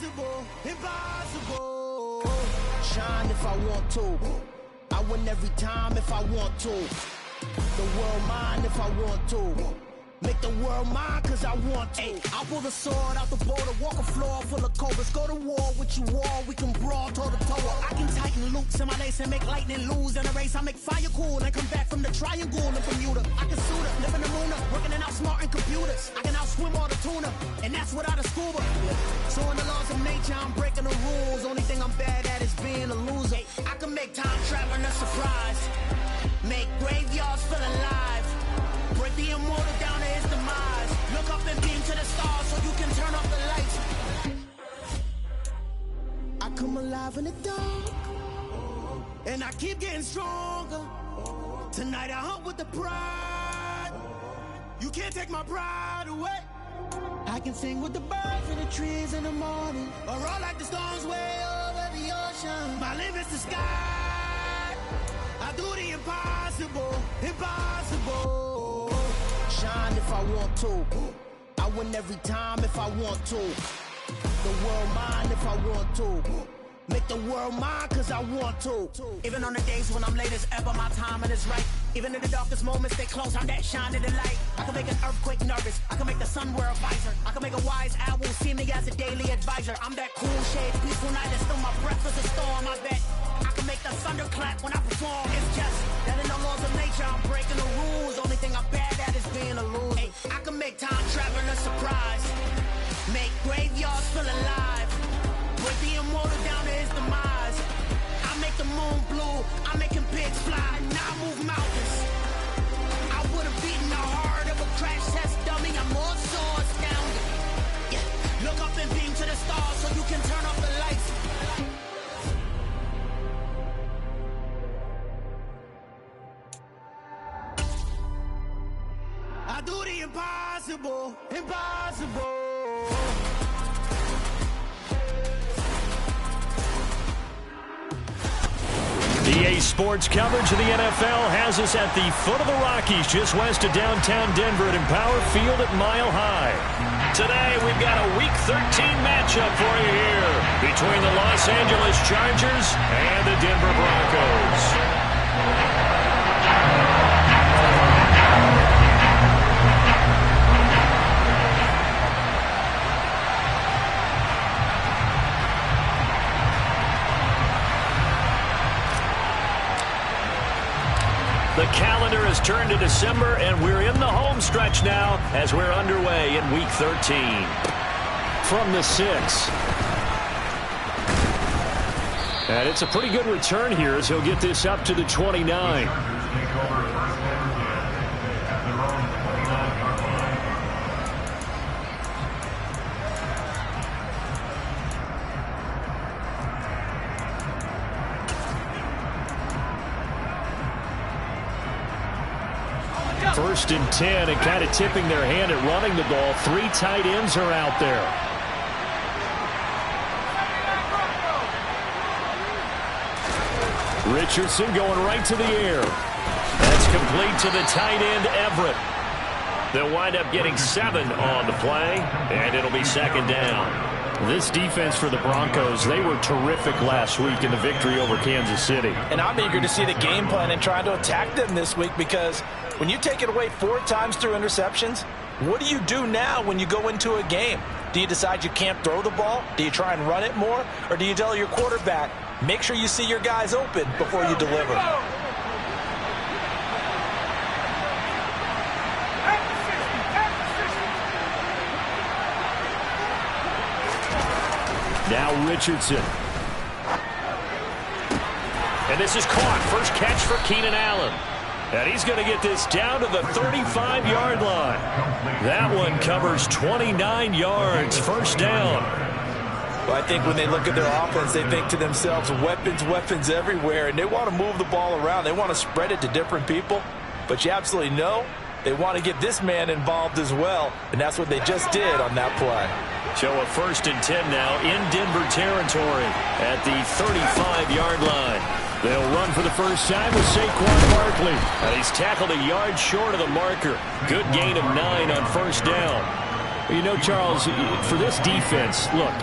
impossible, impossible. Shine if I want to. I win every time if I want to. The world mine if I want to. Make the world mine cause I want to. Ay, I'll pull the sword out the border, walk a floor full of cobras. Go to war with you all, we can brawl toe to toe. I can tighten loops in my lace and make lightning lose in a race. I make fire cool and come back from the triangle in Bermuda. I can suit up, live in the moon up, working and outsmarting computers. I can outswim all the tuna, and that's without a scuba. So in the laws of nature, I'm breaking the rules. Only thing I'm bad at is being a loser. Ay, I can make time traveling a surprise. Make graveyards feel alive. Break the immortal down to his demise. Look up and beam to the stars so you can turn off the lights. I come alive in the dark, and I keep getting stronger. Tonight I hunt with the pride. You can't take my pride away. I can sing with the birds and the trees in the morning, or roll like the storms way over the ocean. My limit's the sky. I do the impossible, impossible. Shine if I want to. I win every time if I want to. The world mine if I want to. Make the world mine cause I want to. Even on the days when I'm late as ever, my timing is right. Even in the darkest moments, stay close, I'm that shining the light. I can make an earthquake nervous, I can make the sun wear a visor. I can make a wise owl see me as a daily advisor. I'm that cool shade, peaceful night, and still my breath is a storm, I bet. I can make the thunder clap when I perform. It's just that in the laws of nature, I'm breaking the rules. Only thing I'm bad at is being a loser. Ay, I can make time traveling a surprise. Make graveyards feel alive. Break the immortal down to his demise. I make the moon blue, I'm making pigs fly. Now I move mountains. I would have beaten the heart of a crash test dummy. I'm more so astounded. Yeah. Look up and beam to the stars so you can turn off the lights. I do the impossible, impossible. EA Sports coverage of the NFL has us at the foot of the Rockies, just west of downtown Denver at Empower Field at Mile High. Today, we've got a Week 13 matchup for you here between the Los Angeles Chargers and the Denver Broncos. The calendar has turned to December, and we're in the home stretch now as we're underway in Week 13. From the 6. And it's a pretty good return here as he'll get this up to the 29. First and 10, and kind of tipping their hand at running the ball. 3 tight ends are out there. Richardson going right to the air. That's complete to the tight end, Everett. They'll wind up getting 7 on the play, and it'll be second down. This defense for the Broncos, they were terrific last week in the victory over Kansas City. And I'm eager to see the game plan and try to attack them this week, because when you take it away 4 times through interceptions, what do you do now when you go into a game? Do you decide you can't throw the ball? Do you try and run it more? Or do you tell your quarterback, make sure you see your guys open before you deliver? Now Richardson. And this is caught. First catch for Keenan Allen. And he's going to get this down to the 35-yard line. That one covers 29 yards. First down. Well, I think when they look at their offense, they think to themselves, weapons, weapons everywhere. And they want to move the ball around. They want to spread it to different people. But you absolutely know they want to get this man involved as well. And that's what they just did on that play. So a first and 10 now in Denver territory at the 35-yard line. They'll run for the first time with Saquon Barkley. And he's tackled a yard short of the marker. Good gain of 9 on first down. You know, Charles, for this defense, look,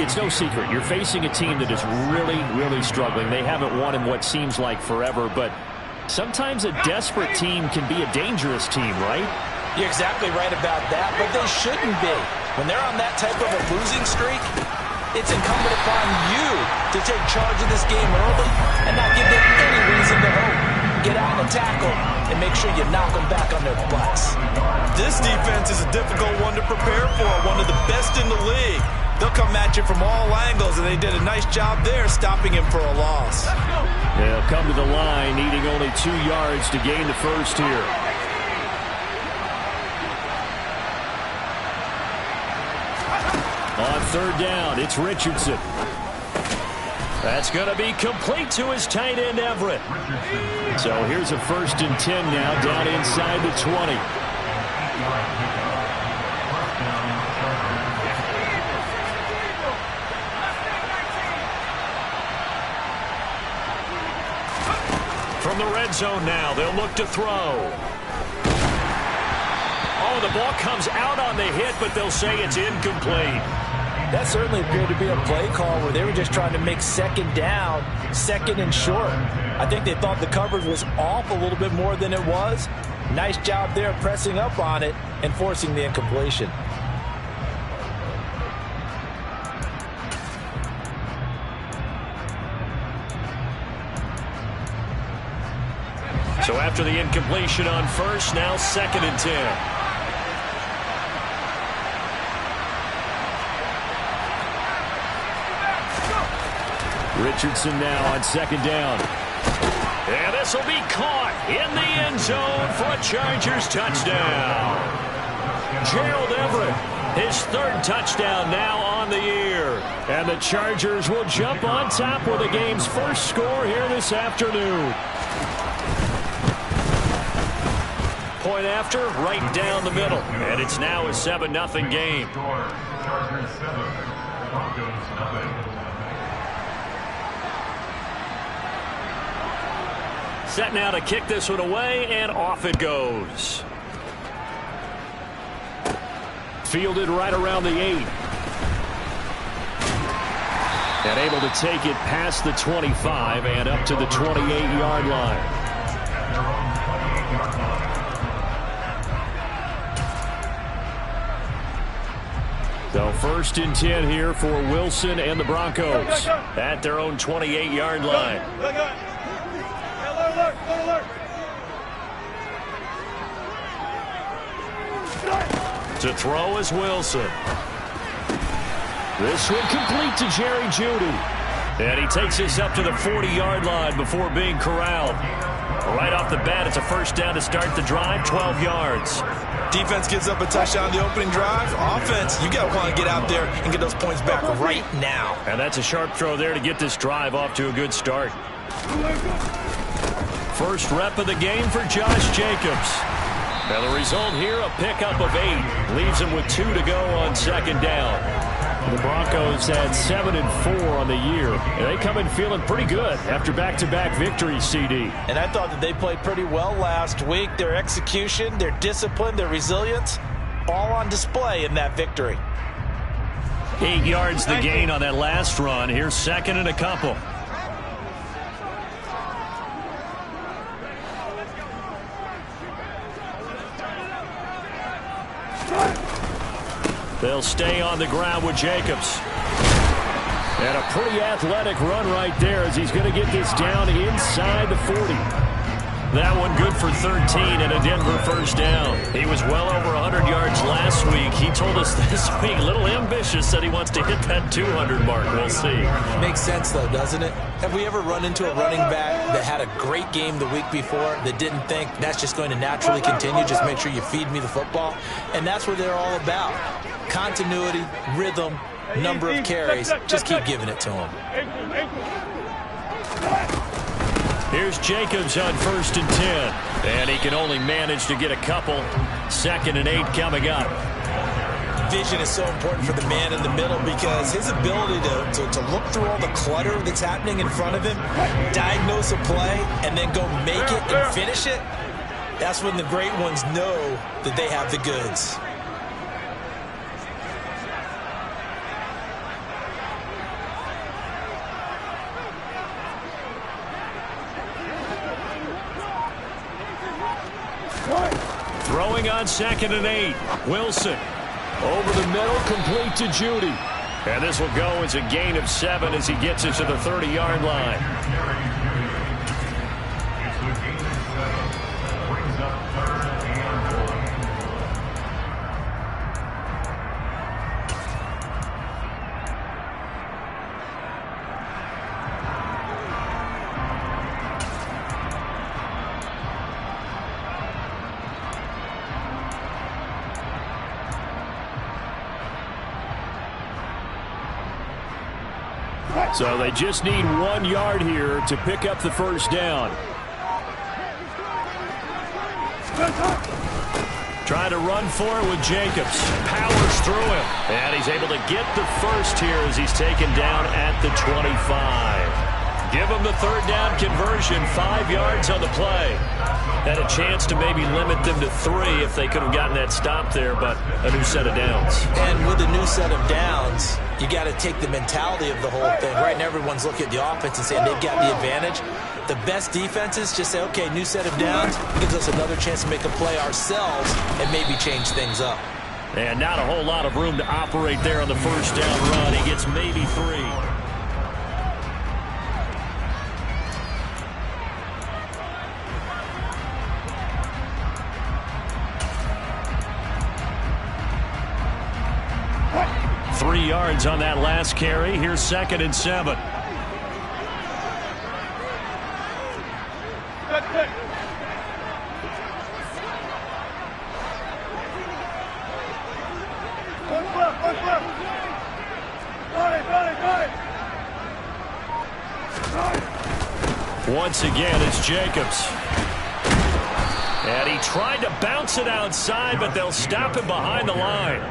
it's no secret. You're facing a team that is really, really struggling. They haven't won in what seems like forever, but sometimes a desperate team can be a dangerous team, right? You're exactly right about that, but they shouldn't be. When they're on that type of a losing streak, it's incumbent upon you to take charge of this game early and not give them any reason to hope. Get out and tackle and make sure you knock them back on their butts. This defense is a difficult one to prepare for, one of the best in the league. They'll come at you from all angles, and they did a nice job there stopping him for a loss. They'll come to the line, needing only 2 yards to gain the first here. On third down, it's Richardson. That's going to be complete to his tight end, Everett. So here's a 1st and 10 now, down inside the 20. From the red zone now, they'll look to throw. Oh, the ball comes out on the hit, but they'll say it's incomplete. That certainly appeared to be a play call where they were just trying to make second down, second and short. I think they thought the coverage was off a little bit more than it was. Nice job there pressing up on it and forcing the incompletion. So after the incompletion on first, now 2nd and 10. Richardson now on 2nd down. And this will be caught in the end zone for a Chargers touchdown. Gerald Everett, his 3rd touchdown now on the year. And the Chargers will jump on top with the game's first score here this afternoon. Point after, right down the middle. And it's now a 7-0 game. Chargers 7, Broncos 0. Set now to kick this one away, and off it goes. Fielded right around the 8. And able to take it past the 25 and up to the 28-yard line. So 1st and 10 here for Wilson and the Broncos at their own 28-yard line. To throw is Wilson. This one complete to Jerry Jeudy. And he takes this up to the 40-yard line before being corralled. Right off the bat, it's a 1st down to start the drive, 12 yards. Defense gives up a touchdown the opening drive. Offense, you got to want to get out there and get those points back right now. And that's a sharp throw there to get this drive off to a good start. First rep of the game for Josh Jacobs. Now the result here, a pickup of 8. Leaves him with 2 to go on 2nd down. The Broncos had 7 and 4 on the year. And they come in feeling pretty good after back-to-back victories, CD. And I thought that they played pretty well last week. Their execution, their discipline, their resilience, all on display in that victory. 8 yards the gain on that last run. Here's 2nd and a couple. They'll stay on the ground with Jacobs. And a pretty athletic run right there as he's going to get this down inside the 40. That one good for 13 and a Denver 1st down. He was well over 100 yards last week. He told us this week, a little ambitious, said he wants to hit that 200 mark. We'll see. Makes sense, though, doesn't it? Have we ever run into a running back that had a great game the week before that didn't think that's just going to naturally continue? Just make sure you feed me the football. And that's what they're all about. Continuity, rhythm, number of carries. Just keep giving it to them. Here's Jacobs on 1st and 10. And he can only manage to get a couple. 2nd and 8 coming up. Vision is so important for the man in the middle because his ability to look through all the clutter that's happening in front of him, diagnose a play, and then go make it and finish it, that's when the great ones know that they have the goods. on 2nd and 8. Wilson over the middle, complete to Judy. And this will go as a gain of 7 as he gets it to the 30-yard line. It's the gain of 7. Brings up 3rd and 1. So they just need 1 yard here to pick up the first down. Trying to run for it with Jacobs. Powers through him. And he's able to get the first here as he's taken down at the 25. Give him the 3rd down conversion. 5 yards on the play. Had a chance to maybe limit them to 3 if they could have gotten that stop there, but a new set of downs. And with a new set of downs, you got to take the mentality of the whole thing. Right now, everyone's looking at the offense and saying they've got the advantage. The best defenses just say, okay, new set of downs gives us another chance to make a play ourselves and maybe change things up. And not a whole lot of room to operate there on the first down run. He gets maybe 3. 3 yards on that last carry. Here's 2nd and 7. Once again, it's Jacobs. And he tried to bounce it outside, but they'll stop him behind the line.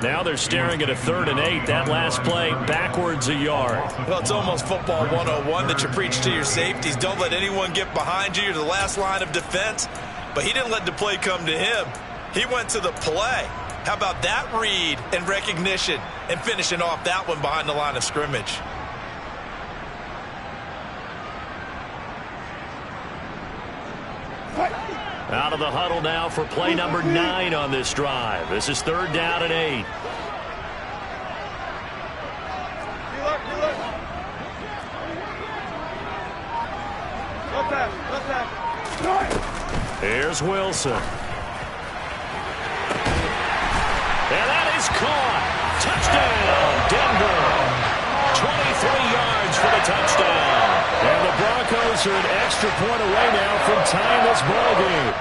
Now they're staring at a 3rd and 8. That last play backwards a yard. Well, it's almost football 101 that you preach to your safeties. Don't let anyone get behind you. You're the last line of defense. But he didn't let the play come to him. He went to the play. How about that read and recognition and finishing off that one behind the line of scrimmage? Out of the huddle now for play number 9 on this drive. This is 3rd down and 8. Here's Wilson. And that is caught. Touchdown, Denver. 23 yards for the touchdown. And the Broncos are an extra point away now from tying this ball game.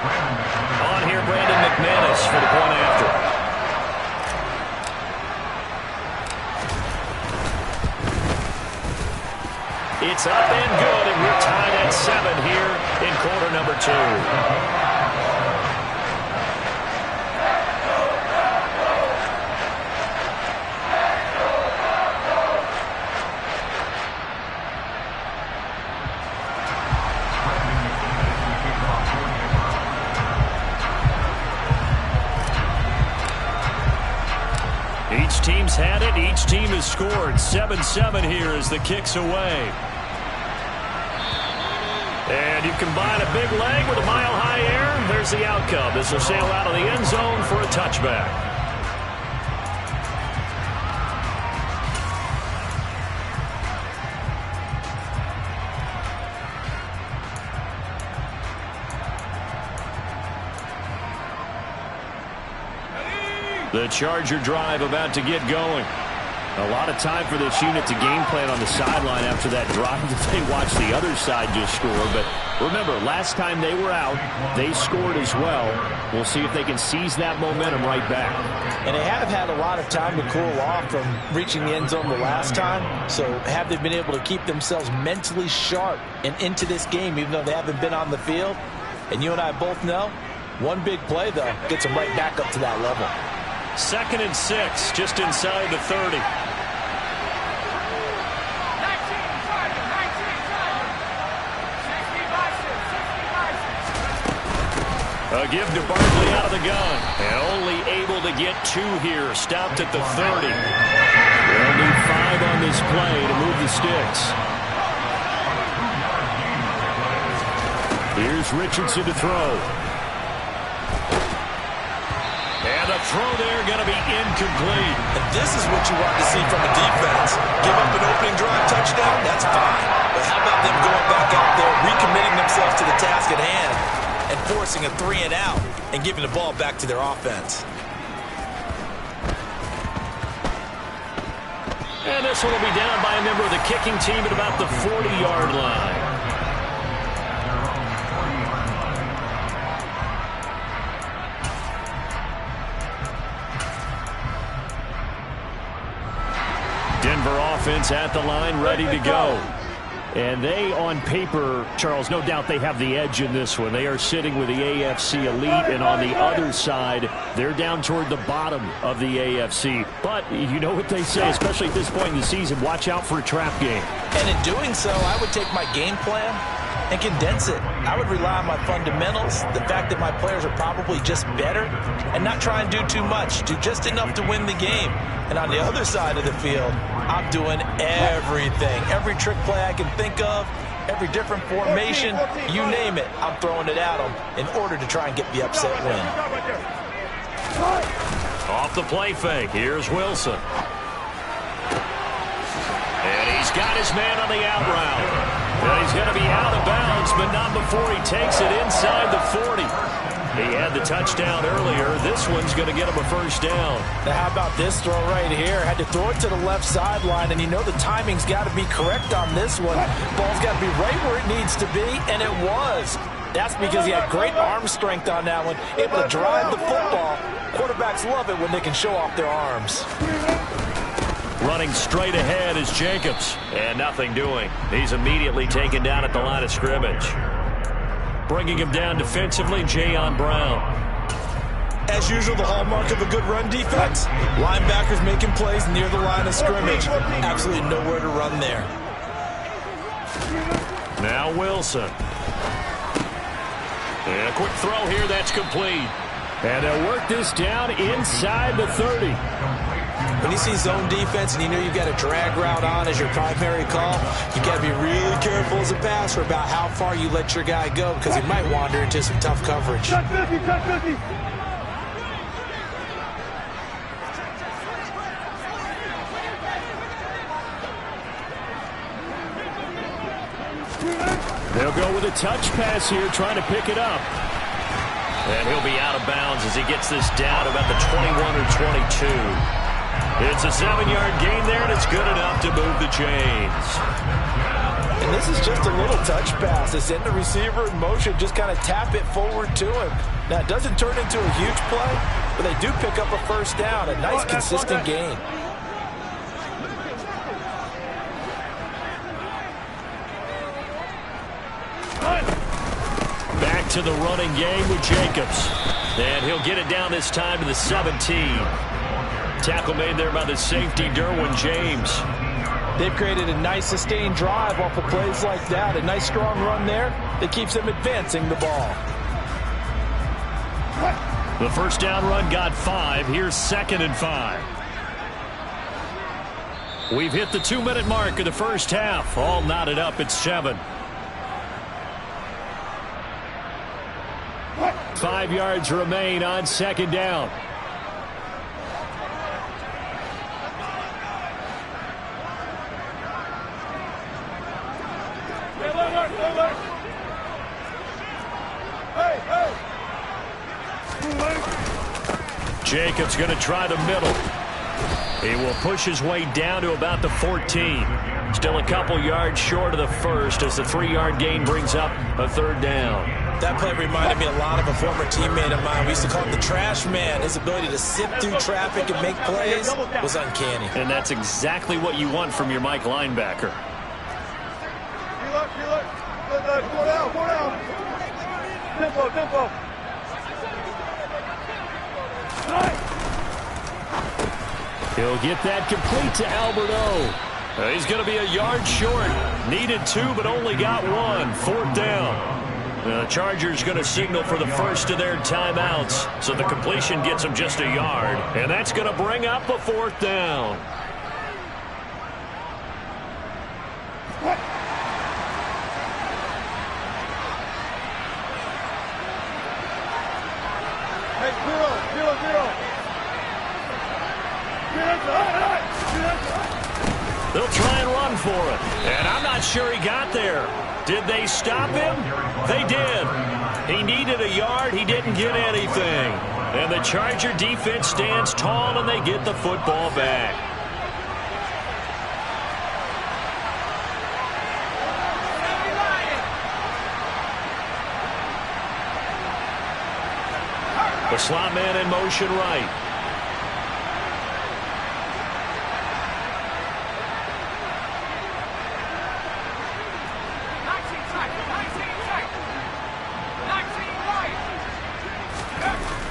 On here, Brandon McManus for the point after. It's up and good, and we're tied at 7 here in quarter number 2. Each team's had it. Each team has scored. 7-7 here as the kick's away. And you combine a big leg with a mile-high air. There's the outcome. This will sail out of the end zone for a touchback. The Charger drive about to get going. A lot of time for this unit to game plan on the sideline after that drive that they watched the other side just score. But remember, last time they were out, they scored as well. We'll see if they can seize that momentum right back. And they have had a lot of time to cool off from reaching the end zone the last time. So have they been able to keep themselves mentally sharp and into this game, even though they haven't been on the field? And you and I both know, one big play, though, gets them right back up to that level. 2nd and 6, just inside the 30. A give to Barkley out of the gun. And only able to get 2 here. Stopped at the 30. They'll need 5 on this play to move the sticks. Here's Richardson to throw. throw there going to be incomplete. And this is what you want to see from a defense. Give up an opening drive touchdown, that's fine. But how about them going back out there, recommitting themselves to the task at hand, and forcing a 3-and-out and giving the ball back to their offense. And this one will be down by a member of the kicking team at about the 40-yard line. Denver offense at the line, ready to go. And they, on paper, Charles, no doubt they have the edge in this one. They are sitting with the AFC elite, and on the other side, they're down toward the bottom of the AFC. But you know what they say, especially at this point in the season, watch out for a trap game. And in doing so, I would take my game plan and condense it. I would rely on my fundamentals, the fact that my players are probably just better, and not try and do too much, do just enough to win the game. And on the other side of the field, I'm doing everything. Every trick play I can think of, every different formation, you name it, I'm throwing it at them in order to try and get the upset win. Off the play fake, here's Wilson. And he's got his man on the out route. And he's going to be out of bounds, but not before he takes it inside the 40. He had the touchdown earlier. This one's going to get him a first down. Now, how about this throw right here? Had to throw it to the left sideline, and you know the timing's got to be correct on this one. Ball's got to be right where it needs to be, and it was. That's because he had great arm strength on that one, able to drive the football. Quarterbacks love it when they can show off their arms. Running straight ahead is Jacobs, and nothing doing. He's immediately taken down at the line of scrimmage. Bringing him down defensively, Jayon Brown. As usual, the hallmark of a good run defense. Linebackers making plays near the line of scrimmage. Absolutely nowhere to run there. Now Wilson. And a quick throw here, that's complete. And they'll work this down inside the 30. When you see zone defense and you know you've got a drag route on as your primary call, you got to be really careful as a passer about how far you let your guy go, because he might wander into some tough coverage. They'll go with a touch pass here, trying to pick it up. And he'll be out of bounds as he gets this down about the 21 or 22. It's a 7-yard gain there, and it's good enough to move the chains. And this is just a little touch pass. They send the receiver in motion, just kind of tap it forward to him. Now, it doesn't turn into a huge play, but they do pick up a first down, a nice, consistent gain. Back to the running game with Jacobs. And he'll get it down this time to the 17. Tackle made there by the safety, Derwin James. They've created a nice sustained drive off of plays like that. A nice strong run there that keeps them advancing the ball. The first down run got 5. Here's 2nd and 5. We've hit the 2-minute mark of the first half. All knotted up at 7. 5 yards remain on 2nd down. Jacobs going to try the middle. He will push his way down to about the 14. Still a couple yards short of the first as the 3-yard gain brings up a 3rd down. That play reminded me a lot of a former teammate of mine. We used to call him the trash man. His ability to sift through traffic and make plays was uncanny. And that's exactly what you want from your Mike linebacker. Four down. Tempo. He'll get that complete to Alberto. He's going to be a yard short. Needed 2, but only got 1. 4th down. The Chargers going to signal for the first of their timeouts. So the completion gets them just a yard. And that's going to bring up a 4th down. Hey, 0-0. They'll try and run for it. And I'm not sure he got there. Did they stop him? They did. He needed a yard. He didn't get anything. And the Charger defense stands tall, and they get the football back. The slot man in motion right.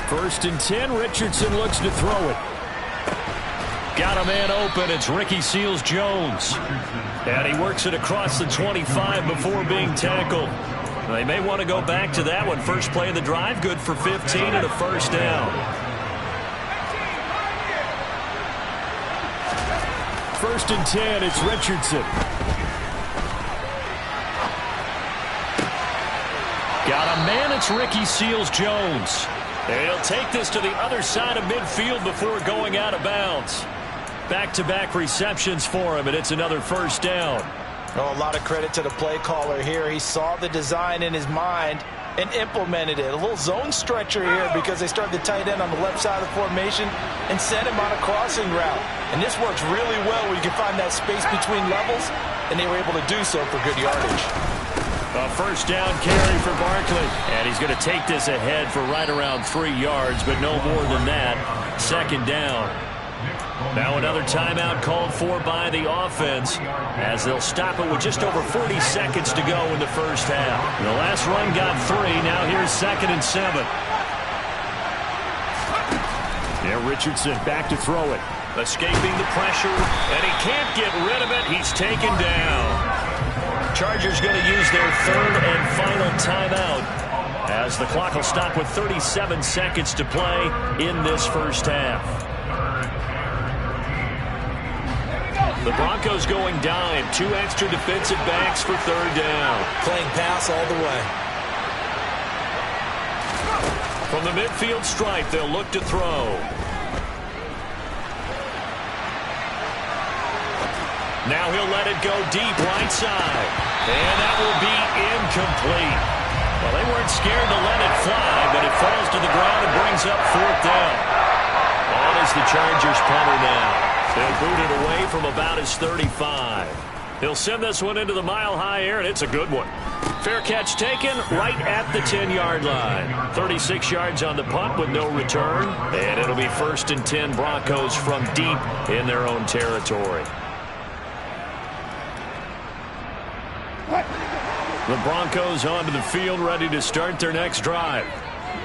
First and 10, Richardson looks to throw it. Got a man open, it's Ricky Seals-Jones. And he works it across the 25 before being tackled. They may want to go back to that one. First play of the drive, good for 15 and a first down. First and 10, it's Richardson. Got a man, it's Ricky Seals-Jones. And he'll take this to the other side of midfield before going out of bounds. Back-to-back receptions for him, and it's another first down. Oh, a lot of credit to the play caller here. He saw the design in his mind and implemented it. A little zone stretcher here because they started the tight end on the left side of the formation and sent him on a crossing route. And this works really well where you can find that space between levels, and they were able to do so for good yardage. A first down carry for Barkley. And he's going to take this ahead for right around 3 yards, but no more than that. Second down. Now another timeout called for by the offense as they'll stop it with just over 40 seconds to go in the first half. The last run got 3. Now here's 2nd and 7. Yeah, Richardson back to throw it. Escaping the pressure, and he can't get rid of it. He's taken down. Chargers going to use their 3rd and final timeout as the clock will stop with 37 seconds to play in this first half. The Broncos going dime. 2 extra defensive backs for 3rd down. Playing pass all the way. From the midfield stripe, they'll look to throw. Now he'll let it go deep right side. And that will be incomplete. Well, they weren't scared to let it fly, but it falls to the ground and brings up 4th down. On is the Chargers punter now. They'll boot it away from about his 35. He'll send this one into the mile-high air, and it's a good one. Fair catch taken right at the 10-yard line. 36 yards on the punt with no return. And it'll be 1st and 10 Broncos from deep in their own territory. The Broncos onto the field ready to start their next drive.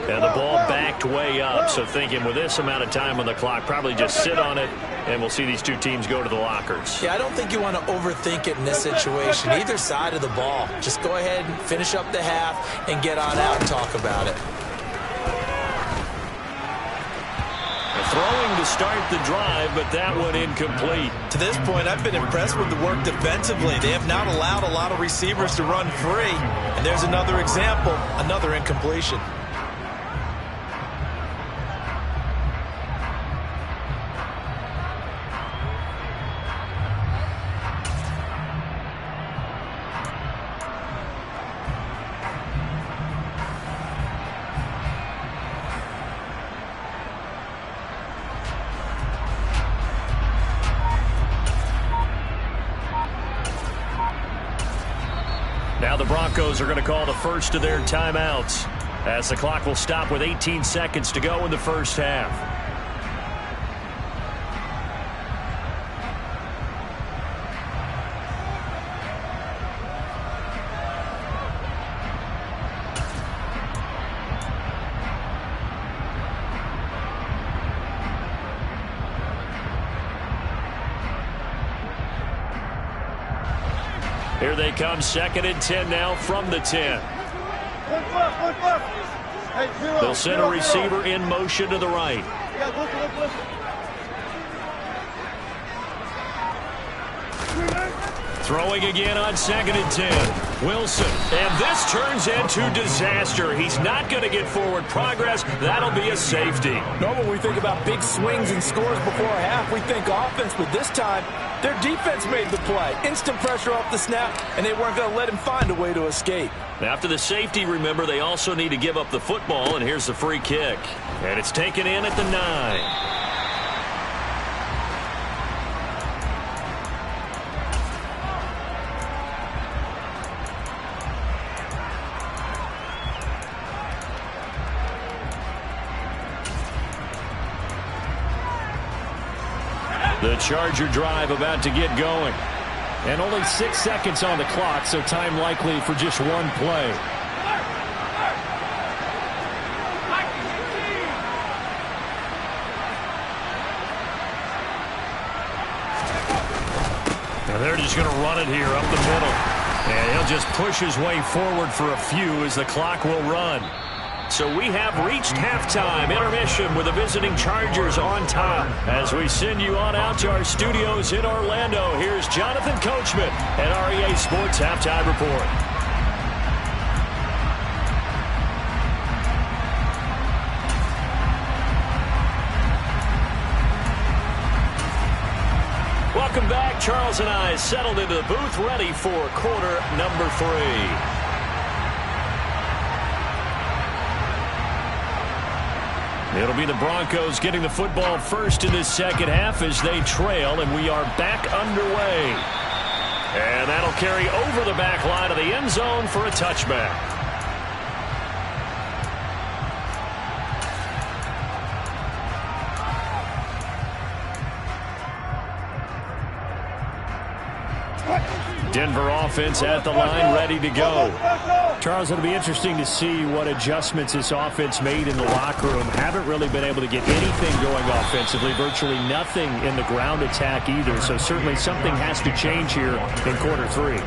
And the ball backed way up, so thinking with this amount of time on the clock, probably just sit on it, and we'll see these two teams go to the lockers. Yeah, I don't think you want to overthink it in this situation. Either side of the ball. Just go ahead and finish up the half and get on out and talk about it. Throwing to start the drive, but that one incomplete. To this point, I've been impressed with the work defensively. They have not allowed a lot of receivers to run free. And there's another example, another incompletion. Now the Broncos are going to call the first of their timeouts as the clock will stop with 18 seconds to go in the first half. Here they come, 2nd and 10 now from the 10. They'll send a receiver in motion to the right. Throwing again on 2nd and 10. Wilson. And this turns into disaster. He's not going to get forward progress. That'll be a safety. Normally, when we think about big swings and scores before a half, we think offense. But this time, their defense made the play. Instant pressure off the snap, and they weren't going to let him find a way to escape. After the safety, remember, they also need to give up the football, and here's the free kick. And it's taken in at the 9. The Charger drive about to get going. And only 6 seconds on the clock, so time likely for just one play. Now they're just going to run it here up the middle. And he'll just push his way forward for a few as the clock will run. So we have reached halftime intermission with the visiting Chargers on top. As we send you on out to our studios in Orlando, here's Jonathan Coachman at REA Sports Halftime Report. Welcome back. Charles and I settled into the booth ready for quarter number 3. It'll be the Broncos getting the football first in this second half as they trail, and we are back underway. And that'll carry over the back line of the end zone for a touchback. Denver offense at the line, ready to go. Charles, it'll be interesting to see what adjustments this offense made in the locker room. Haven't really been able to get anything going offensively, virtually nothing in the ground attack either. So certainly something has to change here in quarter 3.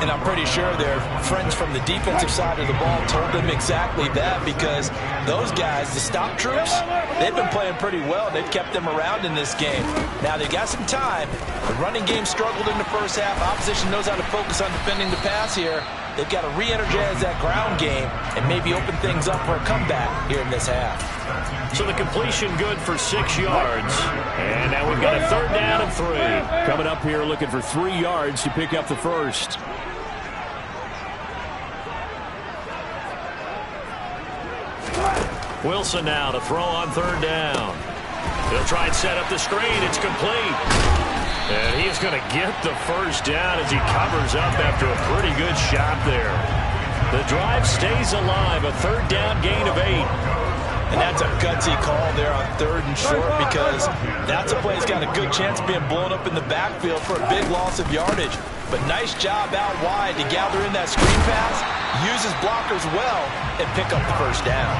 And I'm pretty sure their friends from the defensive side of the ball told them exactly that, because those guys, the stop troops, they've been playing pretty well. They've kept them around in this game. Now they've got some time. The running game struggled in the first half. Opposition knows how to focus on defending the pass here. They've got to re-energize that ground game and maybe open things up for a comeback here in this half. So the completion good for 6 yards. And now we've got a 3rd down and 3. Coming up here looking for 3 yards to pick up the first. Wilson now to throw on 3rd down. He'll try and set up the screen. It's complete. And he is going to get the first down as he covers up after a pretty good shot there. The drive stays alive. A 3rd down gain of 8. And that's a gutsy call there on 3rd and short, because that's a play that's got a good chance of being blown up in the backfield for a big loss of yardage. But nice job out wide to gather in that screen pass, use his blockers well, and pick up the first down.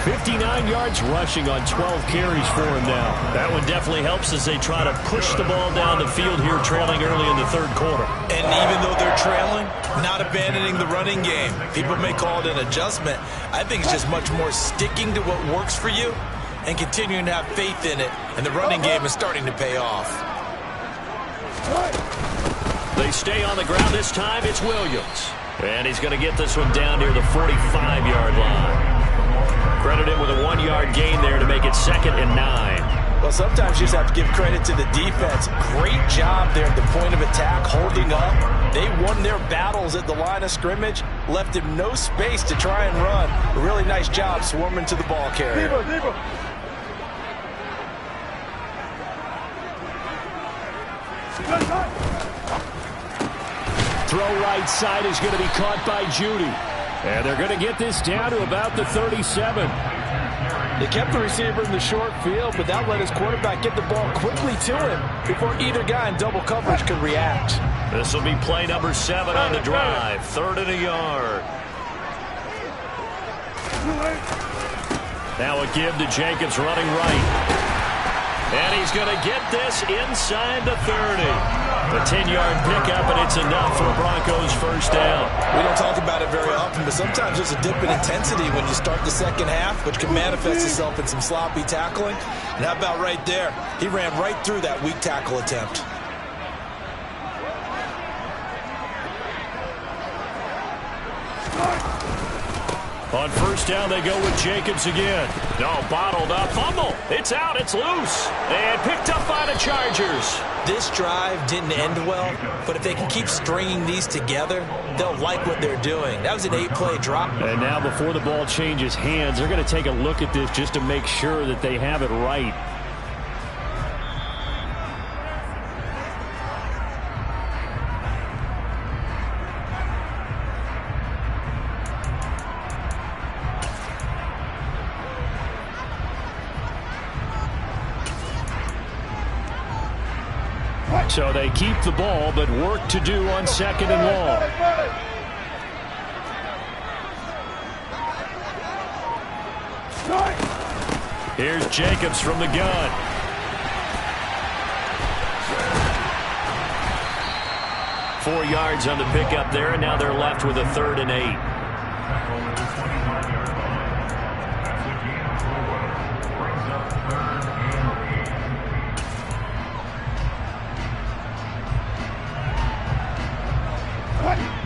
59 yards rushing on 12 carries for him now. That one definitely helps as they try to push the ball down the field here, trailing early in the 3rd quarter. And even though they're trailing, not abandoning the running game. People may call it an adjustment. I think it's just much more sticking to what works for you and continuing to have faith in it. And the running game is starting to pay off. They stay on the ground this time. It's Williams. And he's going to get this one down near the 45-yard line. Credit him with a 1-yard gain there to make it 2nd and 9. Well, sometimes you just have to give credit to the defense. Great job there at the point of attack, holding up. They won their battles at the line of scrimmage, left him no space to try and run. A really nice job swarming to the ball carrier. Throw right side is going to be caught by Judy. And they're going to get this down to about the 37. They kept the receiver in the short field, but that let his quarterback get the ball quickly to him before either guy in double coverage could react. This will be play number 7 on the drive. 3rd and a yard. Now a give to Jacobs running right. And he's going to get this inside the 30. A 10-yard pickup, and it's enough for a Broncos first down. We don't talk about it very often, but sometimes there's a dip in intensity when you start the second half, which can manifest itself in some sloppy tackling. And how about right there? He ran right through that weak tackle attempt. On first down, they go with Jacobs again. No, bottled up. Fumble. It's out. It's loose. And picked up by the Chargers. This drive didn't end well, but if they can keep stringing these together, they'll like what they're doing. That was an 8-play drop. And now before the ball changes hands, they're going to take a look at this just to make sure that they have it right. So they keep the ball, but work to do on second and long. Here's Jacobs from the gun. Four yards on the pickup there, and now they're left with a 3rd and 8.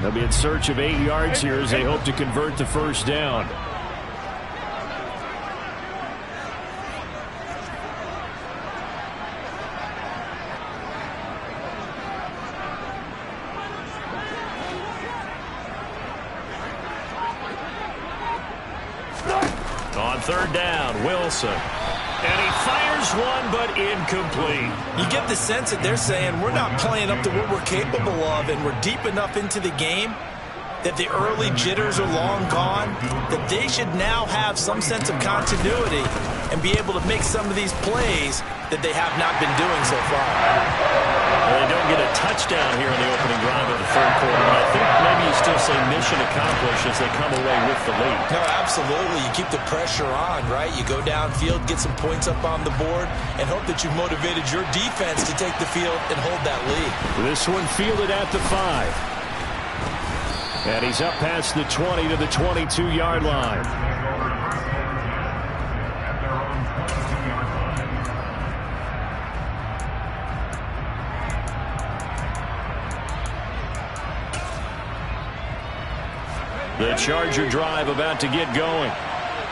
They'll be in search of 8 yards here as they hope to convert the first down. On 3rd down, Wilson. And he fires one, but incomplete. You get the sense that they're saying we're not playing up to what we're capable of, and we're deep enough into the game that the early jitters are long gone, that they should now have some sense of continuity and be able to make some of these plays that they have not been doing so far. Well, they don't get a touchdown here in the opening drive of the 3rd quarter, but I think maybe you still say mission accomplished as they come away with the lead. No, absolutely. You keep the pressure on, right? You go downfield, get some points up on the board, and hope that you've motivated your defense to take the field and hold that lead. This one fielded at the 5. And he's up past the 20 to the 22-yard line. The Charger drive about to get going.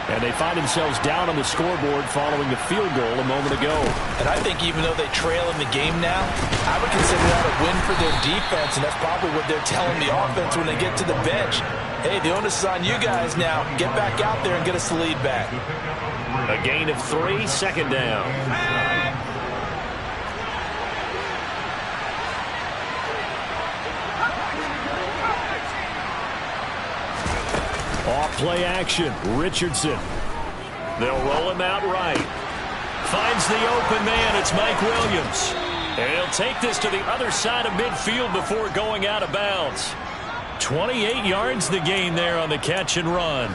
And they find themselves down on the scoreboard following the field goal a moment ago. And I think even though they trail in the game now, I would consider that a win for their defense, and that's probably what they're telling the offense when they get to the bench. Hey, the onus is on you guys now. Get back out there and get us the lead back. A gain of 3, 2nd down. Off play action, Richardson. They'll roll him out right. Finds the open man, it's Mike Williams. And he'll take this to the other side of midfield before going out of bounds. 28 yards the gain there on the catch and run.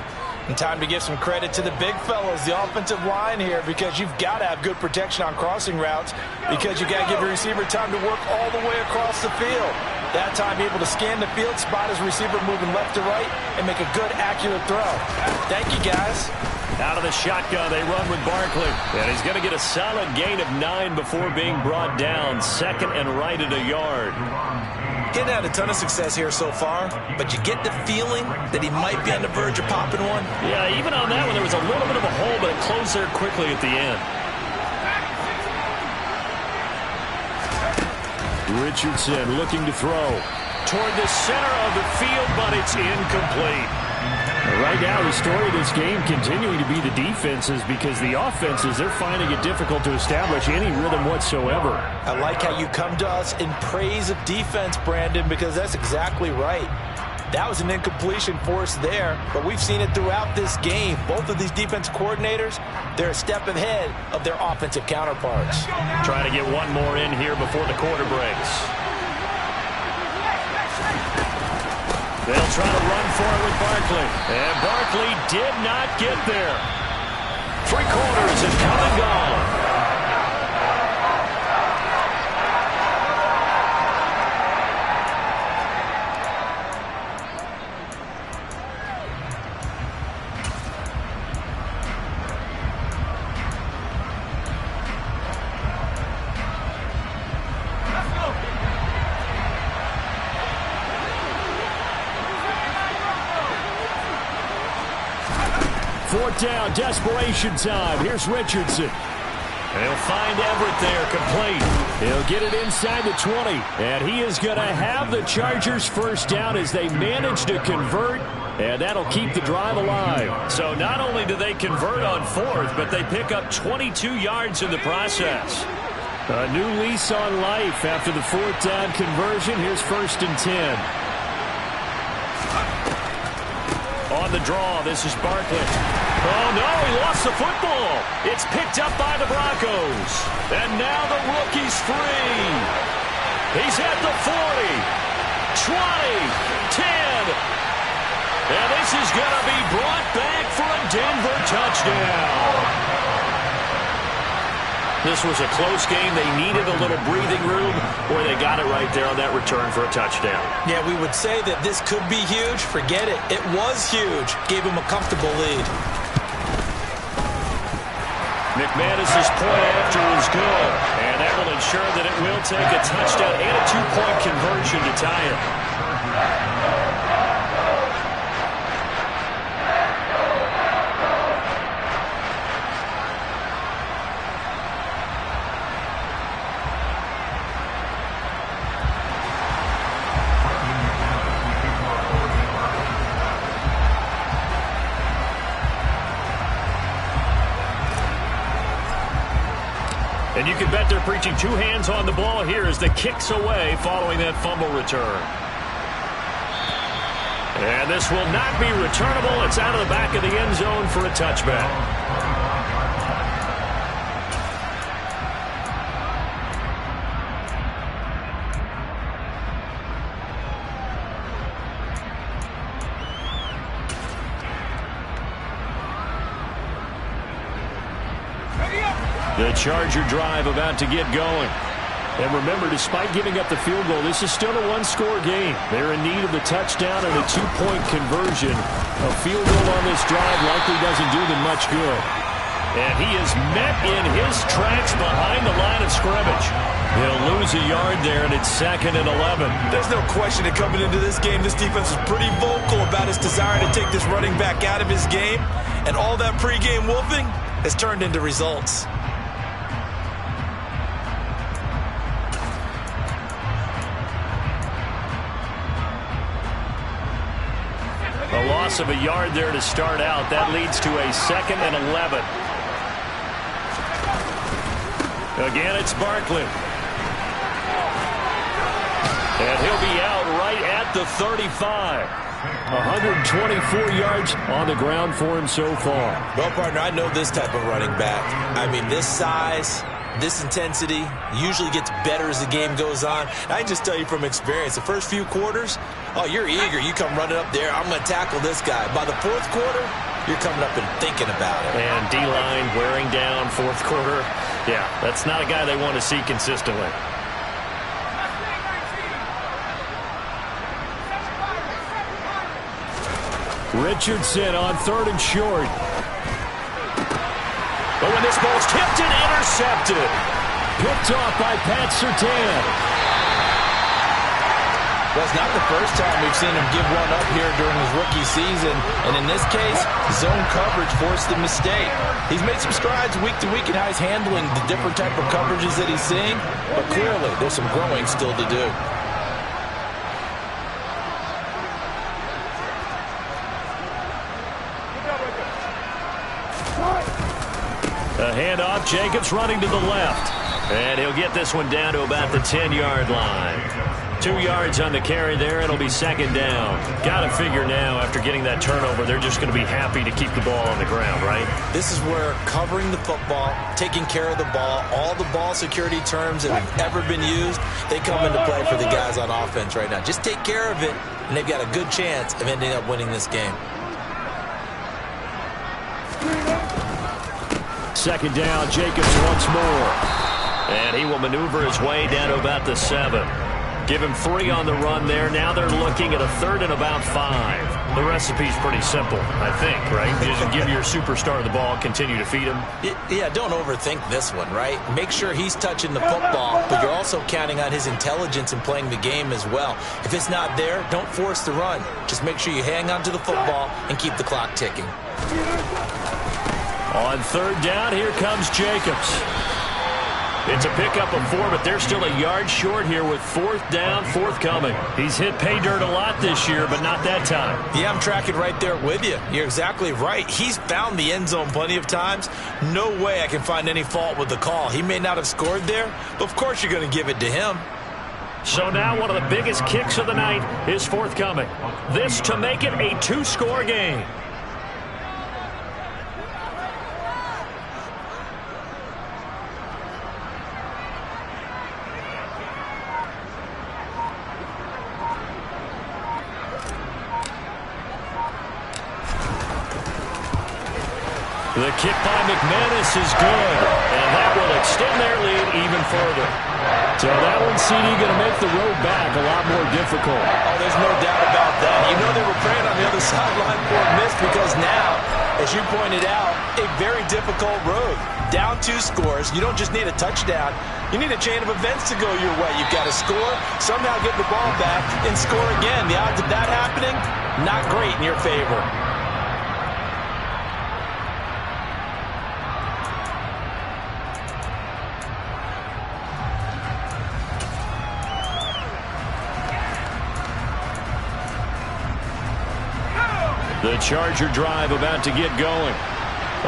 And time to give some credit to the big fellas, the offensive line here, because you've got to have good protection on crossing routes, because you've got to give your receiver time to work all the way across the field. That time, able to scan the field, spot his receiver moving left to right, and make a good, accurate throw. Thank you, guys. Out of the shotgun, they run with Barkley. And he's going to get a solid gain of 9 before being brought down. 2nd and right at a yard. Getting had a ton of success here so far, but you get the feeling that he might be on the verge of popping one. Yeah, even on that one, there was a little bit of a hole, but it closed there quickly at the end. Richardson looking to throw toward the center of the field, but it's incomplete. Right now, the story of this game continuing to be the defenses, because the offenses, they're finding it difficult to establish any rhythm whatsoever. I like how you come to us in praise of defense, Brandon, because that's exactly right. That was an incompletion for us there, but we've seen it throughout this game. Both of these defense coordinators, they're a step ahead of their offensive counterparts. Trying to get one more in here before the quarter breaks. They'll try to run for it with Barkley. And Barkley did not get there. 3 quarters and come and gone. 4th down, desperation time. Here's Richardson. And he'll find Everett there, complete. He'll get it inside the 20. And he is going to have the Chargers first down as they manage to convert. And that'll keep the drive alive. So not only do they convert on 4th, but they pick up 22 yards in the process. A new lease on life after the 4th down conversion. Here's 1st and 10. On the draw, this is Barkley. Oh, no, he lost the football. It's picked up by the Broncos. And now the rookie's free. He's at the 40, 20, 10. And this is going to be brought back for a Denver touchdown. This was a close game. They needed a little breathing room, or they got it right there on that return for a touchdown. Yeah, we would say that this could be huge. Forget it. It was huge. Gave him a comfortable lead. McManus's point after is good, and that will ensure that it will take a touchdown and a 2-point conversion to tie it. And you can bet they're preaching 2 hands on the ball here as the kick's away following that fumble return. And this will not be returnable. It's out of the back of the end zone for a touchback. The Charger drive about to get going. And remember, despite giving up the field goal, this is still a 1-score game. They're in need of the touchdown and a 2-point conversion. A field goal on this drive likely doesn't do them much good. And he is met in his tracks behind the line of scrimmage. He'll lose a yard there, and it's 2nd and 11. There's no question that coming into this game, this defense is pretty vocal about its desire to take this running back out of his game. And all that pregame wolfing has turned into results. A loss of a yard there to start out. That leads to a 2nd and 11. Again, it's Barkley. And he'll be out right at the 35. 124 yards on the ground for him so far. Well, partner, I know this type of running back. I mean, this size, this intensity usually gets better as the game goes on. I can just tell you from experience, the first few quarters, oh, you're eager. You come running up there. I'm going to tackle this guy. By the 4th quarter, you're coming up and thinking about it. And D-line wearing down 4th quarter. Yeah, that's not a guy they want to see consistently. Richardson on 3rd and short. But when this ball's tipped and intercepted. Picked off by Pat Surtain. Well, it's not the first time we've seen him give one up here during his rookie season. And in this case, zone coverage forced the mistake. He's made some strides week to week in how he's handling the different type of coverages that he's seeing. But clearly, there's some growing still to do. A handoff, Jacobs running to the left. And he'll get this one down to about the 10-yard line. 2 yards on the carry there. It'll be 2nd down. Got to figure now, after getting that turnover, they're just going to be happy to keep the ball on the ground, right? This is where covering the football, taking care of the ball, all the ball security terms that have ever been used, they come into play for the guys on offense right now. Just take care of it, and they've got a good chance of ending up winning this game. 2nd down, Jacobs once more. And he will maneuver his way down to about the 7. Give him 3 on the run there. Now they're looking at a 3rd and about 5. The recipe's pretty simple, I think, right? You just give your superstar the ball, continue to feed him. Yeah, don't overthink this one, right? Make sure he's touching the football, but you're also counting on his intelligence in playing the game as well. If it's not there, don't force the run. Just make sure you hang on to the football and keep the clock ticking. On 3rd down, here comes Jacobs. It's a pickup of 4, but they're still a yard short here with 4th down, forthcoming. He's hit pay dirt a lot this year, but not that time. Yeah, I'm tracking right there with you. You're exactly right. He's found the end zone plenty of times. No way I can find any fault with the call. He may not have scored there, but of course you're going to give it to him. So now one of the biggest kicks of the night is forthcoming. This to make it a 2-score game. The kick by McManus is good, and that will extend their lead even further. So that one, CD, going to make the road back a lot more difficult. Oh, there's no doubt about that. You know they were praying on the other sideline for a miss because now, as you pointed out, a very difficult road. Down 2 scores. You don't just need a touchdown. You need a chain of events to go your way. You've got to score, somehow get the ball back, and score again. The odds of that happening, not great in your favor. The Charger drive about to get going.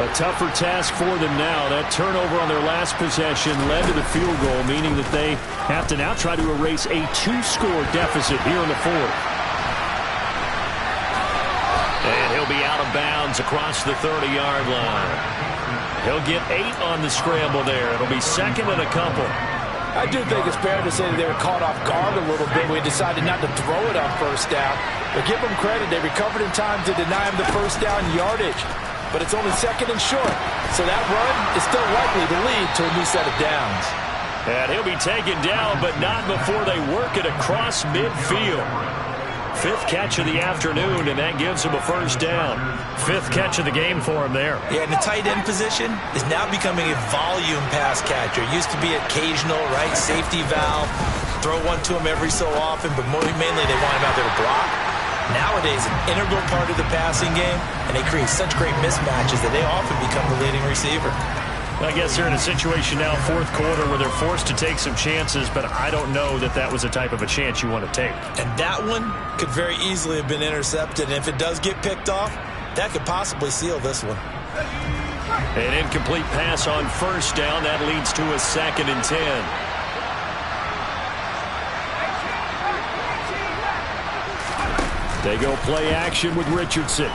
A tougher task for them now. That turnover on their last possession led to the field goal, meaning that they have to now try to erase a 2-score deficit here in the 4th. And he'll be out of bounds across the 30-yard line. He'll get 8 on the scramble there. It'll be 2nd and a couple. I do think it's fair to say that they were caught off guard a little bit. We decided not to throw it on 1st down. But give them credit. They recovered in time to deny him the 1st down yardage. But it's only 2nd and short. So that run is still likely to lead to a new set of downs. And he'll be taken down, but not before they work it across midfield. 5th catch of the afternoon, and that gives him a 1st down. 5th catch of the game for him there. Yeah, and the tight end position is now becoming a volume pass catcher. It used to be occasional, right? Safety valve. Throw one to him every so often, but mainly they want him out there to block. Nowadays, an integral part of the passing game, and they create such great mismatches that they often become the leading receiver. I guess they're in a situation now, 4th quarter, where they're forced to take some chances, but I don't know that that was the type of a chance you want to take. And that one could very easily have been intercepted, and if it does get picked off, that could possibly seal this one. An incomplete pass on 1st down. That leads to a 2nd and 10. They go play action with Richardson.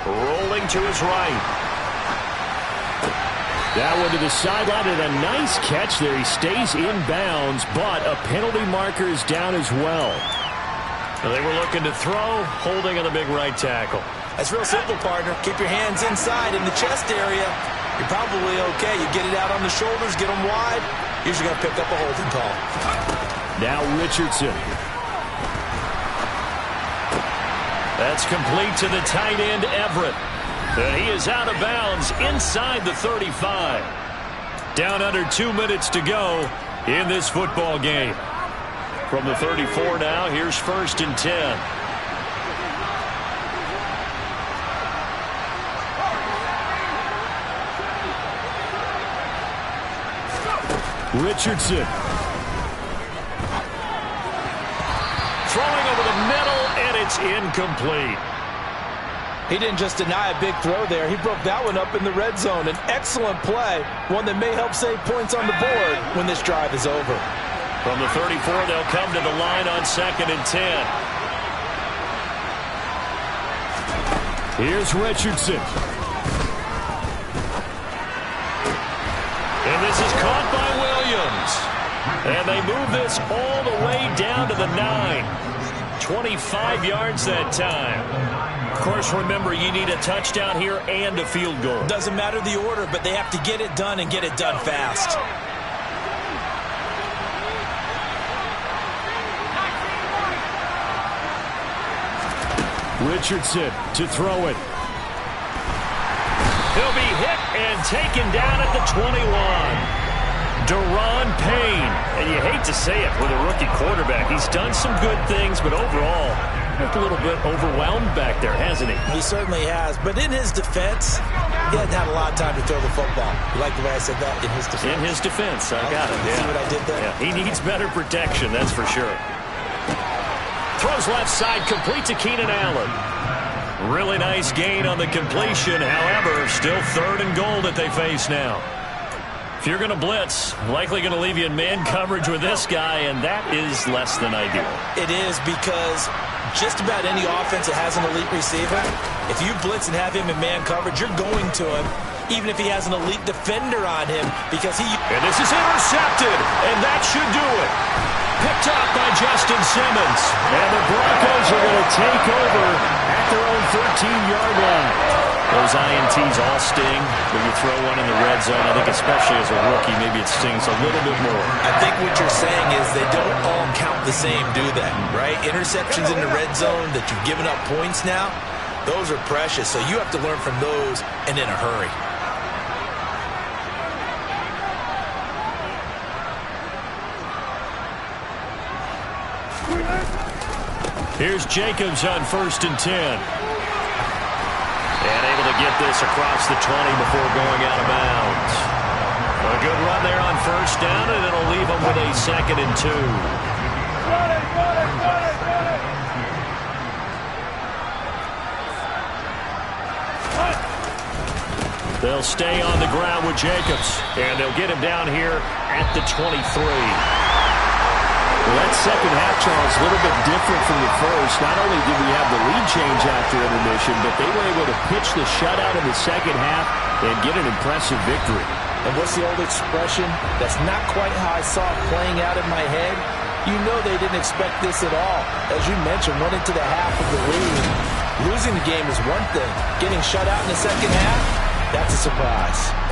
Rolling to his right. That one to the sideline, and a nice catch there. He stays in bounds, but a penalty marker is down as well. They were looking to throw, holding on the big right tackle. That's real simple, partner. Keep your hands inside in the chest area. You're probably okay. You get it out on the shoulders, get them wide. Usually going to pick up a holding call. Now Richardson. That's complete to the tight end, Everett. He is out of bounds inside the 35. Down under 2 minutes to go in this football game. From the 34 now, here's 1st and 10. Richardson. Throwing over the middle, and it's incomplete. He didn't just deny a big throw there. He broke that one up in the red zone. An excellent play, one that may help save points on the board when this drive is over. From the 34, they'll come to the line on 2nd and 10. Here's Richardson. And this is caught by Williams. And they move this all the way down to the 9. 25 yards that time. Of course, remember, you need a touchdown here and a field goal. Doesn't matter the order, but they have to get it done and get it done fast. Richardson to throw it. He'll be hit and taken down at the 21. Deron Payne. And you hate to say it with a rookie quarterback. He's done some good things, but overall, a little bit overwhelmed back there, hasn't he? He certainly has. But in his defense, he hasn't had a lot of time to throw the football. You like the way I said that? In his defense. In his defense. I got it. See what I did there? Yeah, he needs better protection, that's for sure. Throws left side, complete to Keenan Allen. Really nice gain on the completion. However, still 3rd and goal that they face now. If you're going to blitz, likely going to leave you in man coverage with this guy, and that is less than ideal. It is, because just about any offense that has an elite receiver, if you blitz and have him in man coverage, you're going to him, even if he has an elite defender on him, because he... And this is intercepted, and that should do it. Picked up by Justin Simmons. And the Broncos are going to take over at their own 13-yard line. Those INTs all sting when you throw one in the red zone. I think especially as a rookie, maybe it stings a little bit more. I think what you're saying is they don't all count the same, do they? Right? Interceptions in the red zone that you've given up points now, those are precious. So you have to learn from those and in a hurry. Here's Jacobs on 1st and 10. And able to get this across the 20 before going out of bounds. A good run there on 1st down, and it'll leave them with a 2nd and 2. They'll stay on the ground with Jacobs, and they'll get him down here at the 23. Well, that second half, Charles, a little bit different from the first. Not only did we have the lead change after intermission, but they were able to pitch the shutout in the second half and get an impressive victory. And what's the old expression? That's not quite how I saw it playing out in my head. You know they didn't expect this at all. As you mentioned, went into the half of the lead. Losing the game is one thing. Getting shut out in the second half, that's a surprise.